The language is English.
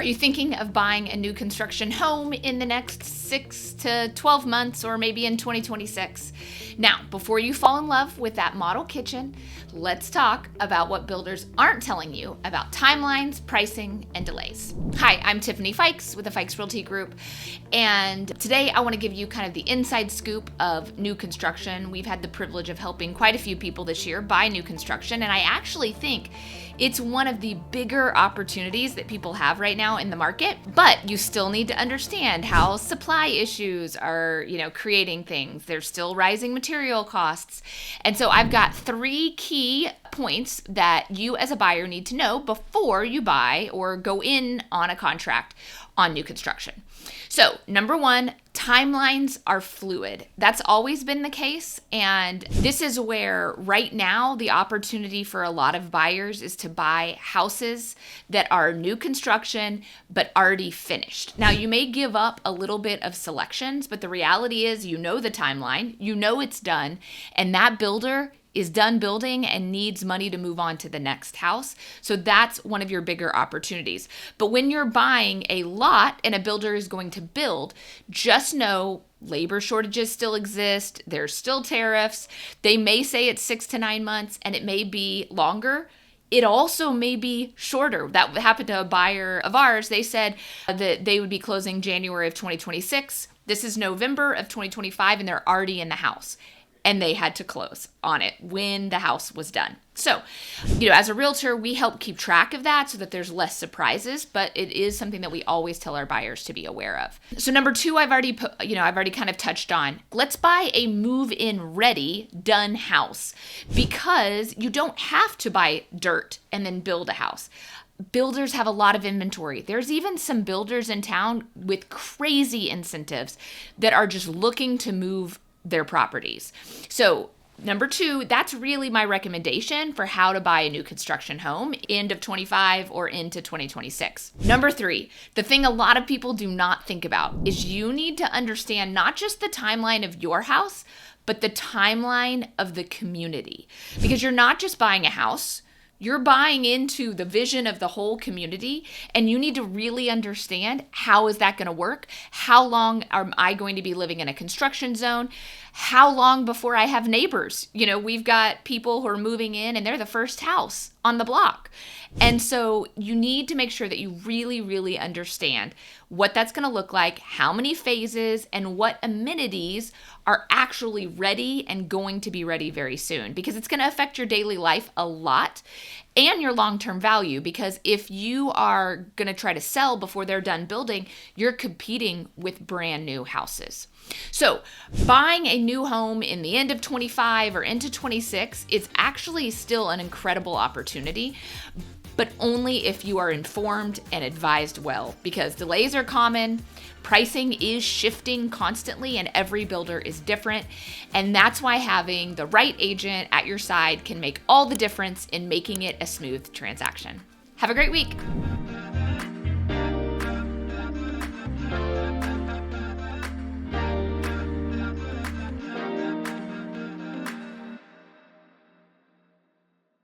Are you thinking of buying a new construction home in the next 6 to 12 months or maybe in 2026? Now, before you fall in love with that model kitchen, let's talk about what builders aren't telling you about timelines, pricing, and delays. Hi, I'm Tiffany Fykes with the Fykes Realty Group, and today I want to give you kind of the inside scoop of new construction. We've had the privilege of helping quite a few people this year buy new construction, and I actually think it's one of the bigger opportunities that people have right now in the market, but you still need to understand how supply issues are, creating things. There's still rising material costs. And so I've got 3 key points that you as a buyer need to know before you buy or go in on a contract on new construction. So, number 1, timelines are fluid. That's always been the case. And this is where right now the opportunity for a lot of buyers is to buy houses that are new construction, but already finished. Now, you may give up a little bit of selections, but the reality is you know the timeline, you know it's done, and that builder is done building and needs money to move on to the next house. So that's one of your bigger opportunities. But when you're buying a lot and a builder is going to build, just know labor shortages still exist. There's still tariffs. They may say it's 6 to 9 months and it may be longer. It also may be shorter. That happened to a buyer of ours. They said that they would be closing January of 2026. This is November of 2025 and they're already in the house. And they had to close on it when the house was done. So, as a realtor, we help keep track of that so that there's less surprises, but it is something that we always tell our buyers to be aware of. So number 2, I've already kind of touched on. Let's buy a move-in ready, done house because you don't have to buy dirt and then build a house. Builders have a lot of inventory. There's even some builders in town with crazy incentives that are just looking to move their properties. So number 2, that's really my recommendation for how to buy a new construction home end of 25 or into 2026. Number 3, the thing a lot of people do not think about is you need to understand not just the timeline of your house, but the timeline of the community. Because you're not just buying a house, you're buying into the vision of the whole community, and you need to really understand how is that going to work? How long am I going to be living in a construction zone? How long before I have neighbors? We've got people who are moving in and they're the first house on the block. And so you need to make sure that you really, really understand what that's going to look like, how many phases, and what amenities are actually ready and going to be ready very soon, because it's going to affect your daily life a lot and your long-term value. Because if you are going to try to sell before they're done building, you're competing with brand new houses. So buying a new home in the end of 25 or into 26 is actually still an incredible opportunity, but only if you are informed and advised well, because delays are common, pricing is shifting constantly, and every builder is different. And that's why having the right agent at your side can make all the difference in making it a smooth transaction. Have a great week.